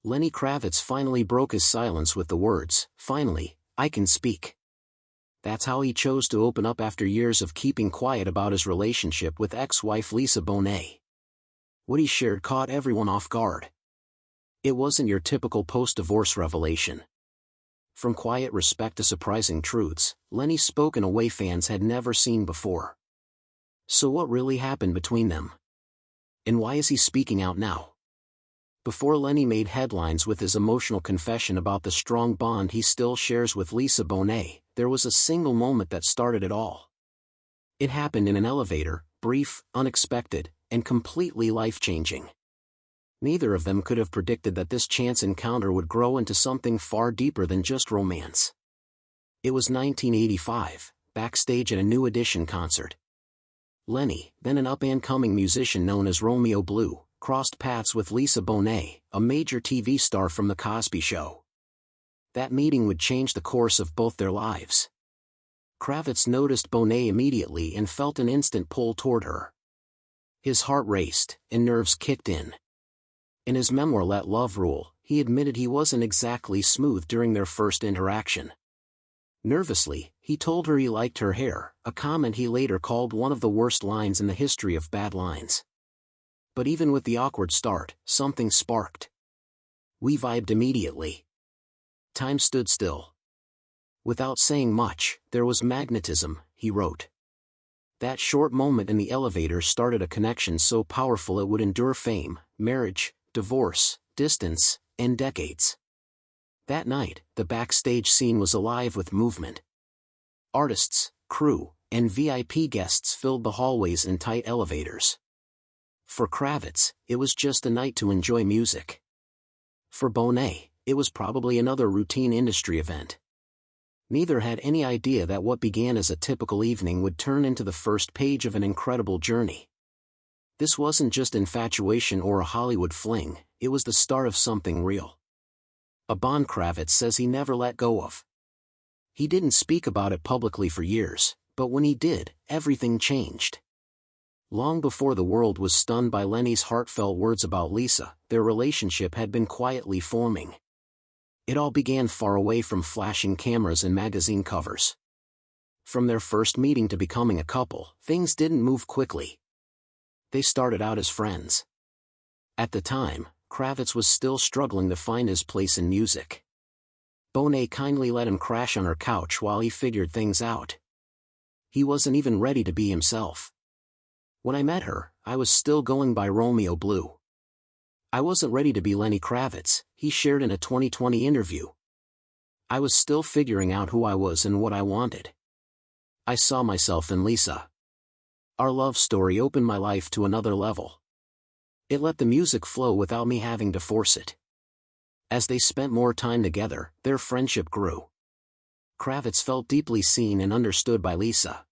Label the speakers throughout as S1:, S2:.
S1: Lenny Kravitz finally broke his silence with the words, "Finally, I can speak." That's how he chose to open up after years of keeping quiet about his relationship with ex-wife Lisa Bonet. What he shared caught everyone off guard. It wasn't your typical post-divorce revelation. From quiet respect to surprising truths, Lenny spoke in a way fans had never seen before. So what really happened between them? And why is he speaking out now? Before Lenny made headlines with his emotional confession about the strong bond he still shares with Lisa Bonet, there was a single moment that started it all. It happened in an elevator, brief, unexpected, and completely life-changing. Neither of them could have predicted that this chance encounter would grow into something far deeper than just romance. It was 1985, backstage at a New Edition concert. Lenny, then an up-and-coming musician known as Romeo Blue, crossed paths with Lisa Bonet, a major TV star from The Cosby Show. That meeting would change the course of both their lives. Kravitz noticed Bonet immediately and felt an instant pull toward her. His heart raced, and nerves kicked in. In his memoir Let Love Rule, he admitted he wasn't exactly smooth during their first interaction. Nervously, he told her he liked her hair, a comment he later called one of the worst lines in the history of bad lines. But even with the awkward start, something sparked. "We vibed immediately. Time stood still. Without saying much, there was magnetism," he wrote. That short moment in the elevator started a connection so powerful it would endure fame, marriage, divorce, distance, and decades. That night, the backstage scene was alive with movement. Artists, crew, and VIP guests filled the hallways in tight elevators. For Kravitz, it was just a night to enjoy music. For Bonet, it was probably another routine industry event. Neither had any idea that what began as a typical evening would turn into the first page of an incredible journey. This wasn't just infatuation or a Hollywood fling, it was the start of something real. A bond Kravitz says he never let go of. He didn't speak about it publicly for years, but when he did, everything changed. Long before the world was stunned by Lenny's heartfelt words about Lisa, their relationship had been quietly forming. It all began far away from flashing cameras and magazine covers. From their first meeting to becoming a couple, things didn't move quickly. They started out as friends. At the time, Kravitz was still struggling to find his place in music. Bonet kindly let him crash on her couch while he figured things out. He wasn't even ready to be himself. "When I met her, I was still going by Romeo Blue. I wasn't ready to be Lenny Kravitz," he shared in a 2020 interview. "I was still figuring out who I was and what I wanted. I saw myself in Lisa. Our love story opened my life to another level. It let the music flow without me having to force it." As they spent more time together, their friendship grew. Kravitz felt deeply seen and understood by Lisa.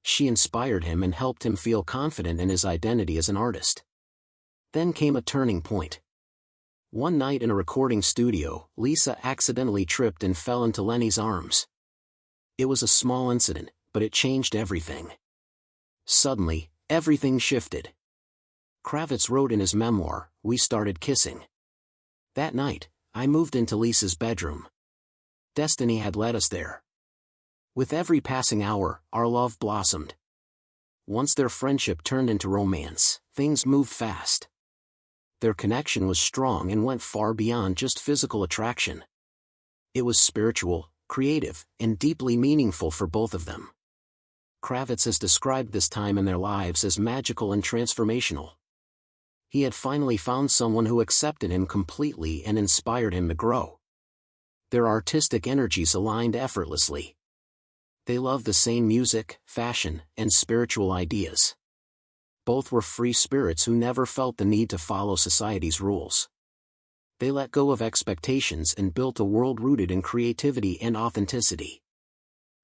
S1: She inspired him and helped him feel confident in his identity as an artist. Then came a turning point. One night in a recording studio, Lisa accidentally tripped and fell into Lenny's arms. It was a small incident, but it changed everything. Suddenly, everything shifted. Kravitz wrote in his memoir, "We started kissing. That night, I moved into Lisa's bedroom. Destiny had led us there. With every passing hour, our love blossomed." Once their friendship turned into romance, things moved fast. Their connection was strong and went far beyond just physical attraction. It was spiritual, creative, and deeply meaningful for both of them. Kravitz has described this time in their lives as magical and transformational. He had finally found someone who accepted him completely and inspired him to grow. Their artistic energies aligned effortlessly. They loved the same music, fashion, and spiritual ideas. Both were free spirits who never felt the need to follow society's rules. They let go of expectations and built a world rooted in creativity and authenticity.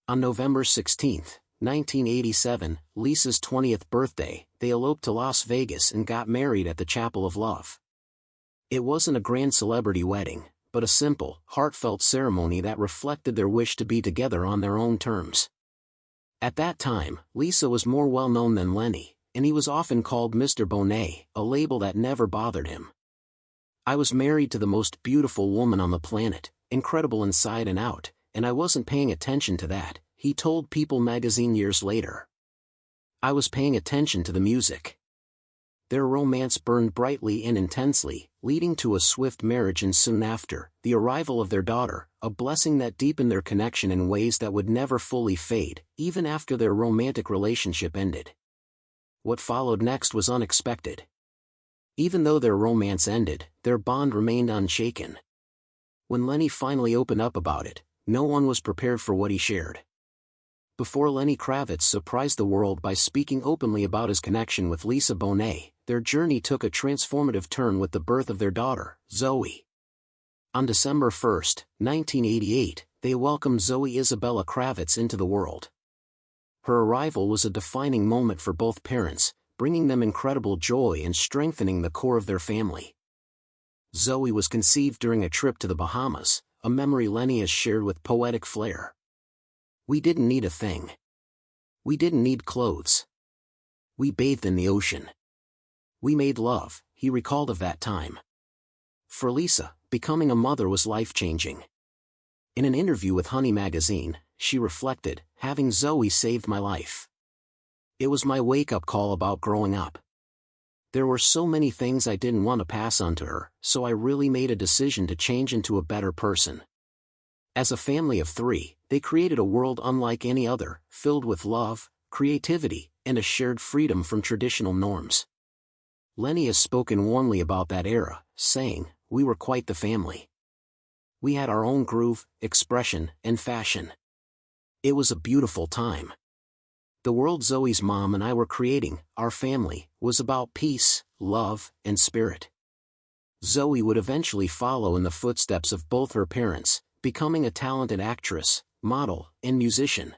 S1: On November 16, 1987, Lisa's 20th birthday, they eloped to Las Vegas and got married at the Chapel of Love. It wasn't a grand celebrity wedding, but a simple, heartfelt ceremony that reflected their wish to be together on their own terms. At that time, Lisa was more well-known than Lenny, and he was often called Mr. Bonet, a label that never bothered him. I was married to the most beautiful woman on the planet, incredible inside and out, and I wasn't paying attention to that, he told People magazine years later. I was paying attention to the music. Their romance burned brightly and intensely, leading to a swift marriage and soon after, the arrival of their daughter, a blessing that deepened their connection in ways that would never fully fade, even after their romantic relationship ended. What followed next was unexpected. Even though their romance ended, their bond remained unshaken. When Lenny finally opened up about it, no one was prepared for what he shared. Before Lenny Kravitz surprised the world by speaking openly about his connection with Lisa Bonet, their journey took a transformative turn with the birth of their daughter, Zoe. On December 1, 1988, they welcomed Zoe Isabella Kravitz into the world. Her arrival was a defining moment for both parents, bringing them incredible joy and strengthening the core of their family. Zoe was conceived during a trip to the Bahamas, a memory Lenny has shared with poetic flair. We didn't need a thing. We didn't need clothes. We bathed in the ocean. We made love, he recalled of that time. For Lisa, becoming a mother was life-changing. In an interview with Honey magazine, she reflected, "Having Zoe saved my life. It was my wake-up call about growing up. There were so many things I didn't want to pass on to her, so I really made a decision to change into a better person." As a family of 3, they created a world unlike any other, filled with love, creativity, and a shared freedom from traditional norms. Lenny has spoken warmly about that era, saying, "We were quite the family. We had our own groove, expression, and fashion. It was a beautiful time. The world Zoe's mom and I were creating, our family, was about peace, love, and spirit." Zoe would eventually follow in the footsteps of both her parents, becoming a talented actress, model, and musician.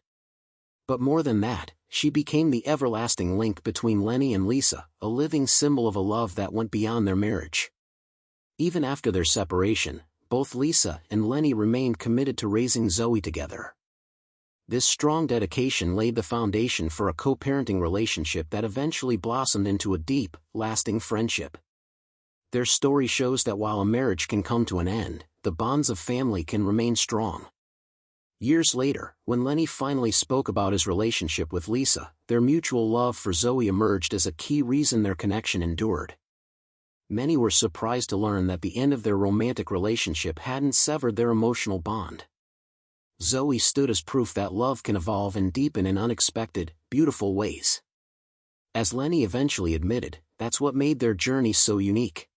S1: But more than that, she became the everlasting link between Lenny and Lisa, a living symbol of a love that went beyond their marriage. Even after their separation, both Lisa and Lenny remained committed to raising Zoe together. This strong dedication laid the foundation for a co-parenting relationship that eventually blossomed into a deep, lasting friendship. Their story shows that while a marriage can come to an end, the bonds of family can remain strong. Years later, when Lenny finally spoke about his relationship with Lisa, their mutual love for Zoe emerged as a key reason their connection endured. Many were surprised to learn that the end of their romantic relationship hadn't severed their emotional bond. Zoe stood as proof that love can evolve and deepen in unexpected, beautiful ways. As Lenny eventually admitted, that's what made their journey so unique.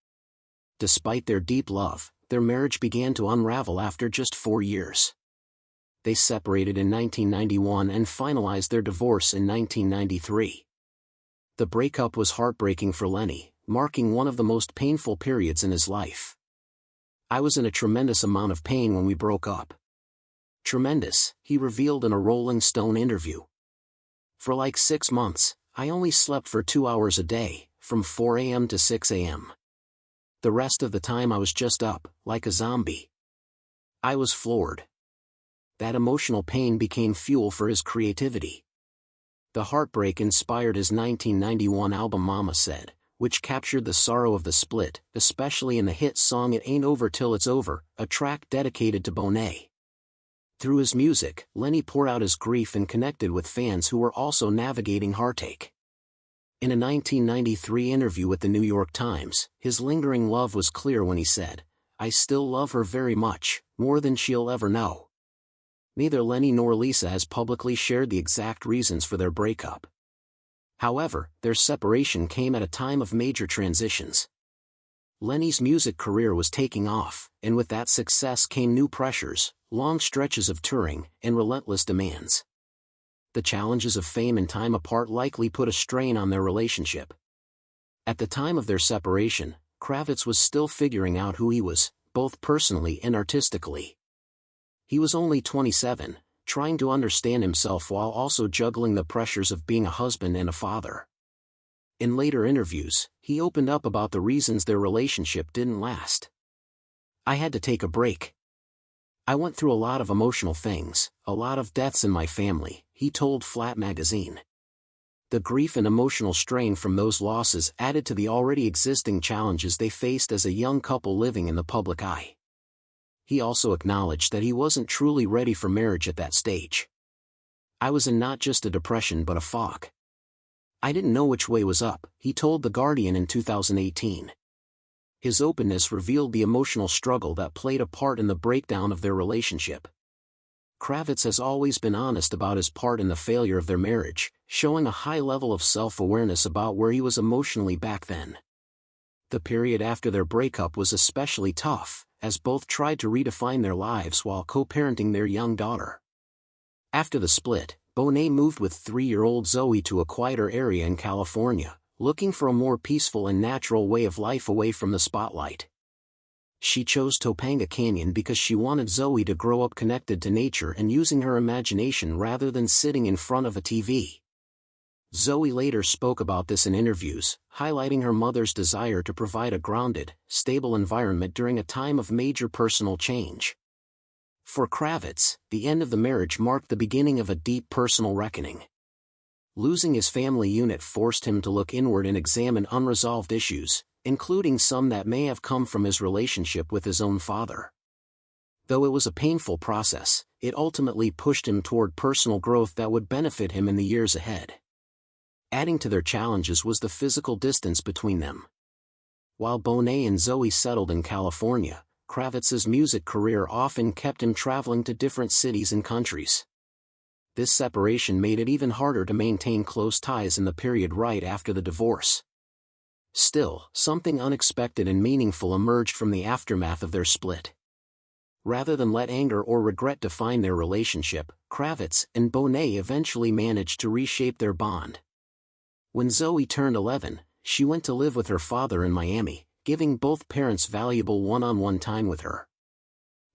S1: Despite their deep love, their marriage began to unravel after just 4 years. They separated in 1991 and finalized their divorce in 1993. The breakup was heartbreaking for Lenny, marking one of the most painful periods in his life. "I was in a tremendous amount of pain when we broke up. Tremendous," he revealed in a Rolling Stone interview. "For like 6 months, I only slept for 2 hours a day, from 4 a.m. to 6 a.m. The rest of the time I was just up, like a zombie. I was floored." That emotional pain became fuel for his creativity. The heartbreak inspired his 1991 album Mama Said, which captured the sorrow of the split, especially in the hit song It Ain't Over Till It's Over, a track dedicated to Bonet. Through his music, Lenny poured out his grief and connected with fans who were also navigating heartache. In a 1993 interview with the New York Times, his lingering love was clear when he said, "I still love her very much, more than she'll ever know." Neither Lenny nor Lisa has publicly shared the exact reasons for their breakup. However, their separation came at a time of major transitions. Lenny's music career was taking off, and with that success came new pressures, long stretches of touring, and relentless demands. The challenges of fame and time apart likely put a strain on their relationship. At the time of their separation, Kravitz was still figuring out who he was, both personally and artistically. He was only 27, trying to understand himself while also juggling the pressures of being a husband and a father. In later interviews, he opened up about the reasons their relationship didn't last. "I had to take a break. I went through a lot of emotional things, a lot of deaths in my family," he told Flat magazine. The grief and emotional strain from those losses added to the already existing challenges they faced as a young couple living in the public eye. He also acknowledged that he wasn't truly ready for marriage at that stage. "I was in not just a depression but a fog. I didn't know which way was up," he told The Guardian in 2018. His openness revealed the emotional struggle that played a part in the breakdown of their relationship. Kravitz has always been honest about his part in the failure of their marriage, showing a high level of self-awareness about where he was emotionally back then. The period after their breakup was especially tough, as both tried to redefine their lives while co-parenting their young daughter. After the split, Bonet moved with 3-year-old Zoe to a quieter area in California, looking for a more peaceful and natural way of life away from the spotlight. She chose Topanga Canyon because she wanted Zoe to grow up connected to nature and using her imagination rather than sitting in front of a TV. Zoe later spoke about this in interviews, highlighting her mother's desire to provide a grounded, stable environment during a time of major personal change. For Kravitz, the end of the marriage marked the beginning of a deep personal reckoning. Losing his family unit forced him to look inward and examine unresolved issues, including some that may have come from his relationship with his own father. Though it was a painful process, it ultimately pushed him toward personal growth that would benefit him in the years ahead. Adding to their challenges was the physical distance between them. While Bonet and Zoe settled in California, Kravitz's music career often kept him traveling to different cities and countries. This separation made it even harder to maintain close ties in the period right after the divorce. Still, something unexpected and meaningful emerged from the aftermath of their split. Rather than let anger or regret define their relationship, Kravitz and Bonet eventually managed to reshape their bond. When Zoe turned 11, she went to live with her father in Miami, giving both parents valuable one-on-one time with her.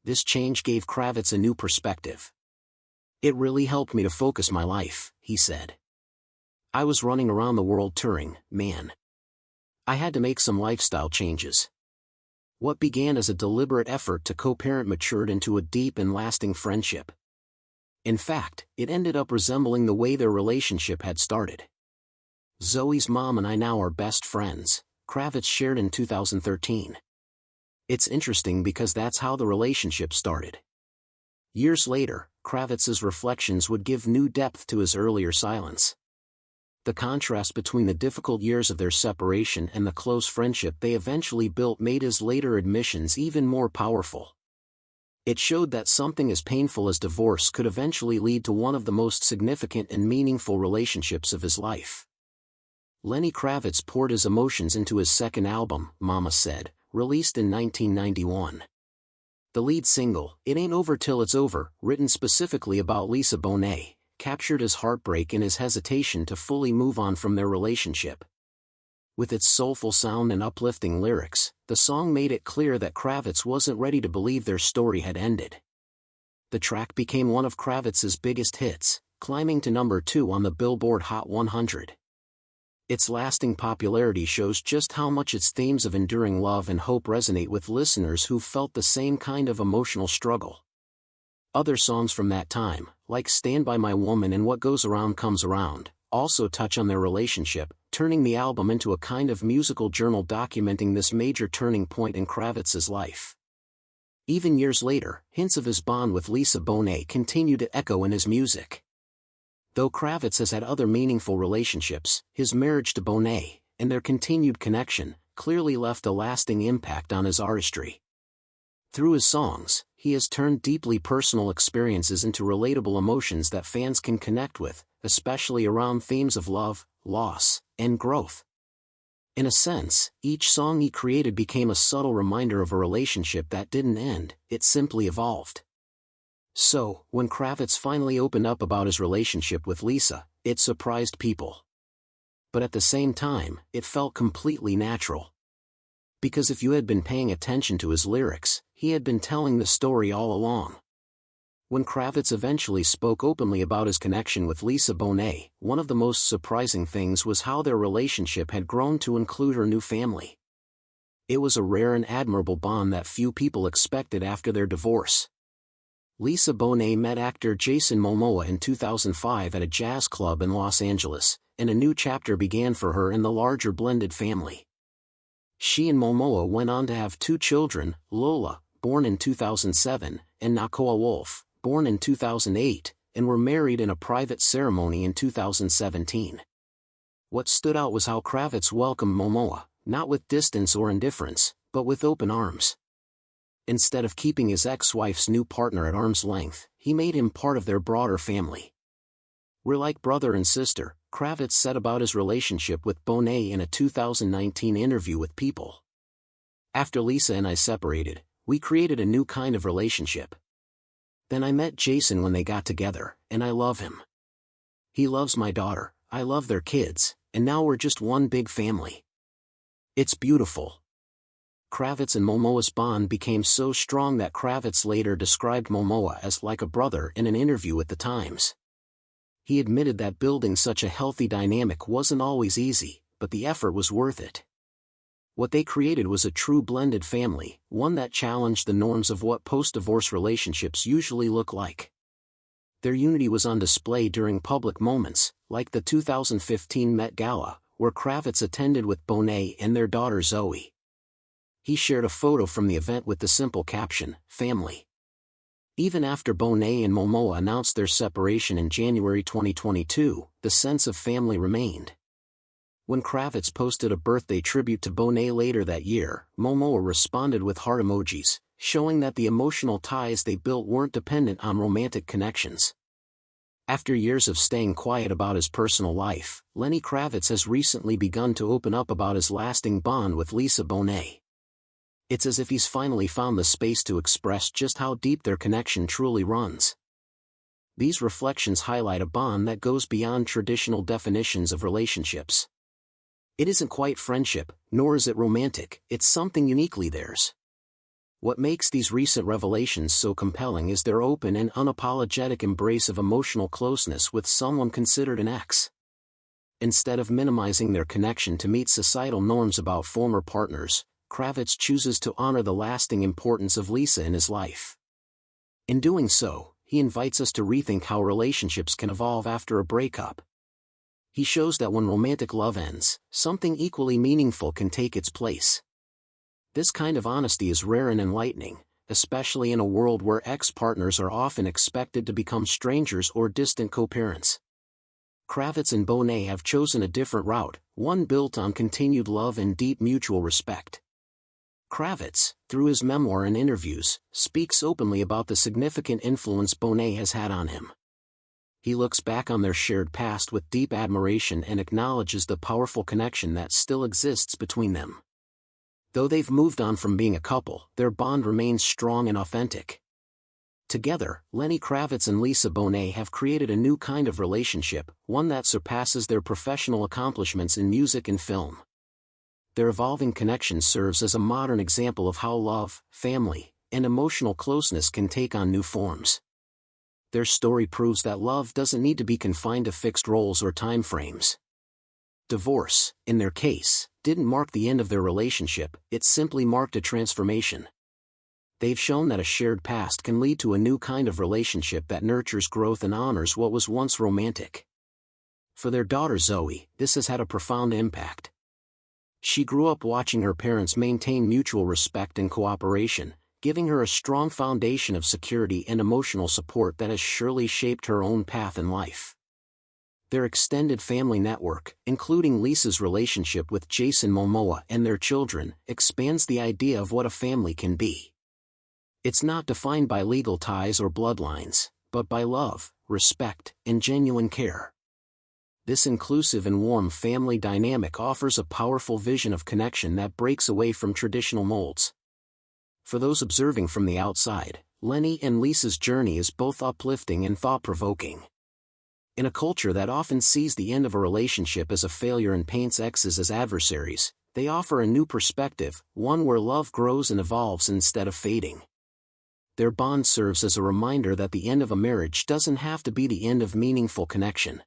S1: This change gave Kravitz a new perspective. "It really helped me to focus my life," he said. "I was running around the world touring, man. I had to make some lifestyle changes." What began as a deliberate effort to co-parent matured into a deep and lasting friendship. In fact, it ended up resembling the way their relationship had started. "Zoe's mom and I now are best friends," Kravitz shared in 2013. "It's interesting because that's how the relationship started." Years later, Kravitz's reflections would give new depth to his earlier silence. The contrast between the difficult years of their separation and the close friendship they eventually built made his later admissions even more powerful. It showed that something as painful as divorce could eventually lead to one of the most significant and meaningful relationships of his life. Lenny Kravitz poured his emotions into his second album, Mama Said, released in 1991. The lead single, It Ain't Over Till It's Over, written specifically about Lisa Bonet, captured his heartbreak and his hesitation to fully move on from their relationship. With its soulful sound and uplifting lyrics, the song made it clear that Kravitz wasn't ready to believe their story had ended. The track became one of Kravitz's biggest hits, climbing to number 2 on the Billboard Hot 100. Its lasting popularity shows just how much its themes of enduring love and hope resonate with listeners who felt the same kind of emotional struggle. Other songs from that time, like Stand By My Woman and What Goes Around Comes Around, also touch on their relationship, turning the album into a kind of musical journal documenting this major turning point in Kravitz's life. Even years later, hints of his bond with Lisa Bonet continue to echo in his music. Though Kravitz has had other meaningful relationships, his marriage to Bonet, and their continued connection, clearly left a lasting impact on his artistry. Through his songs, he has turned deeply personal experiences into relatable emotions that fans can connect with, especially around themes of love, loss, and growth. In a sense, each song he created became a subtle reminder of a relationship that didn't end, it simply evolved. So, when Kravitz finally opened up about his relationship with Lisa, it surprised people. But at the same time, it felt completely natural. Because if you had been paying attention to his lyrics, he had been telling the story all along. When Kravitz eventually spoke openly about his connection with Lisa Bonet, one of the most surprising things was how their relationship had grown to include her new family. It was a rare and admirable bond that few people expected after their divorce. Lisa Bonet met actor Jason Momoa in 2005 at a jazz club in Los Angeles, and a new chapter began for her in the larger blended family. She and Momoa went on to have 2 children, Lola, born in 2007, and Nakoa Wolf, born in 2008, and were married in a private ceremony in 2017. What stood out was how Kravitz welcomed Momoa, not with distance or indifference, but with open arms. Instead of keeping his ex-wife's new partner at arm's length, he made him part of their broader family. "We're like brother and sister," Kravitz said about his relationship with Bonet in a 2019 interview with People. "After Lisa and I separated, we created a new kind of relationship. Then I met Jason when they got together, and I love him. He loves my daughter, I love their kids, and now we're just one big family. It's beautiful." Kravitz and Momoa's bond became so strong that Kravitz later described Momoa as like a brother in an interview with The Times. He admitted that building such a healthy dynamic wasn't always easy, but the effort was worth it. What they created was a true blended family, one that challenged the norms of what post-divorce relationships usually look like. Their unity was on display during public moments, like the 2015 Met Gala, where Kravitz attended with Bonet and their daughter Zoe. He shared a photo from the event with the simple caption, "Family." Even after Bonet and Momoa announced their separation in January 2022, the sense of family remained. When Kravitz posted a birthday tribute to Bonet later that year, Momoa responded with heart emojis, showing that the emotional ties they built weren't dependent on romantic connections. After years of staying quiet about his personal life, Lenny Kravitz has recently begun to open up about his lasting bond with Lisa Bonet. It's as if he's finally found the space to express just how deep their connection truly runs. These reflections highlight a bond that goes beyond traditional definitions of relationships. It isn't quite friendship, nor is it romantic, it's something uniquely theirs. What makes these recent revelations so compelling is their open and unapologetic embrace of emotional closeness with someone considered an ex. Instead of minimizing their connection to meet societal norms about former partners, Kravitz chooses to honor the lasting importance of Lisa in his life. In doing so, he invites us to rethink how relationships can evolve after a breakup. He shows that when romantic love ends, something equally meaningful can take its place. This kind of honesty is rare and enlightening, especially in a world where ex-partners are often expected to become strangers or distant co-parents. Kravitz and Bonet have chosen a different route, one built on continued love and deep mutual respect. Kravitz, through his memoir and interviews, speaks openly about the significant influence Bonet has had on him. He looks back on their shared past with deep admiration and acknowledges the powerful connection that still exists between them. Though they've moved on from being a couple, their bond remains strong and authentic. Together, Lenny Kravitz and Lisa Bonet have created a new kind of relationship, one that surpasses their professional accomplishments in music and film. Their evolving connection serves as a modern example of how love, family, and emotional closeness can take on new forms. Their story proves that love doesn't need to be confined to fixed roles or time frames. Divorce, in their case, didn't mark the end of their relationship, it simply marked a transformation. They've shown that a shared past can lead to a new kind of relationship that nurtures growth and honors what was once romantic. For their daughter Zoe, this has had a profound impact. She grew up watching her parents maintain mutual respect and cooperation, giving her a strong foundation of security and emotional support that has surely shaped her own path in life. Their extended family network, including Lisa's relationship with Jason Momoa and their children, expands the idea of what a family can be. It's not defined by legal ties or bloodlines, but by love, respect, and genuine care. This inclusive and warm family dynamic offers a powerful vision of connection that breaks away from traditional molds. For those observing from the outside, Lenny and Lisa's journey is both uplifting and thought-provoking. In a culture that often sees the end of a relationship as a failure and paints exes as adversaries, they offer a new perspective, one where love grows and evolves instead of fading. Their bond serves as a reminder that the end of a marriage doesn't have to be the end of meaningful connection.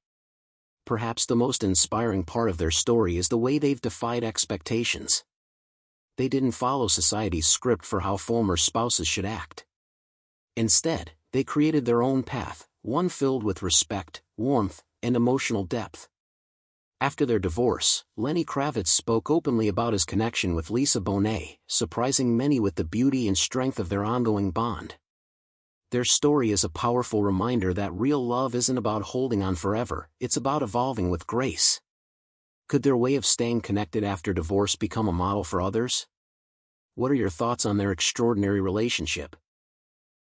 S1: Perhaps the most inspiring part of their story is the way they've defied expectations. They didn't follow society's script for how former spouses should act. Instead, they created their own path, one filled with respect, warmth, and emotional depth. After their divorce, Lenny Kravitz spoke openly about his connection with Lisa Bonet, surprising many with the beauty and strength of their ongoing bond. Their story is a powerful reminder that real love isn't about holding on forever, it's about evolving with grace. Could their way of staying connected after divorce become a model for others? What are your thoughts on their extraordinary relationship?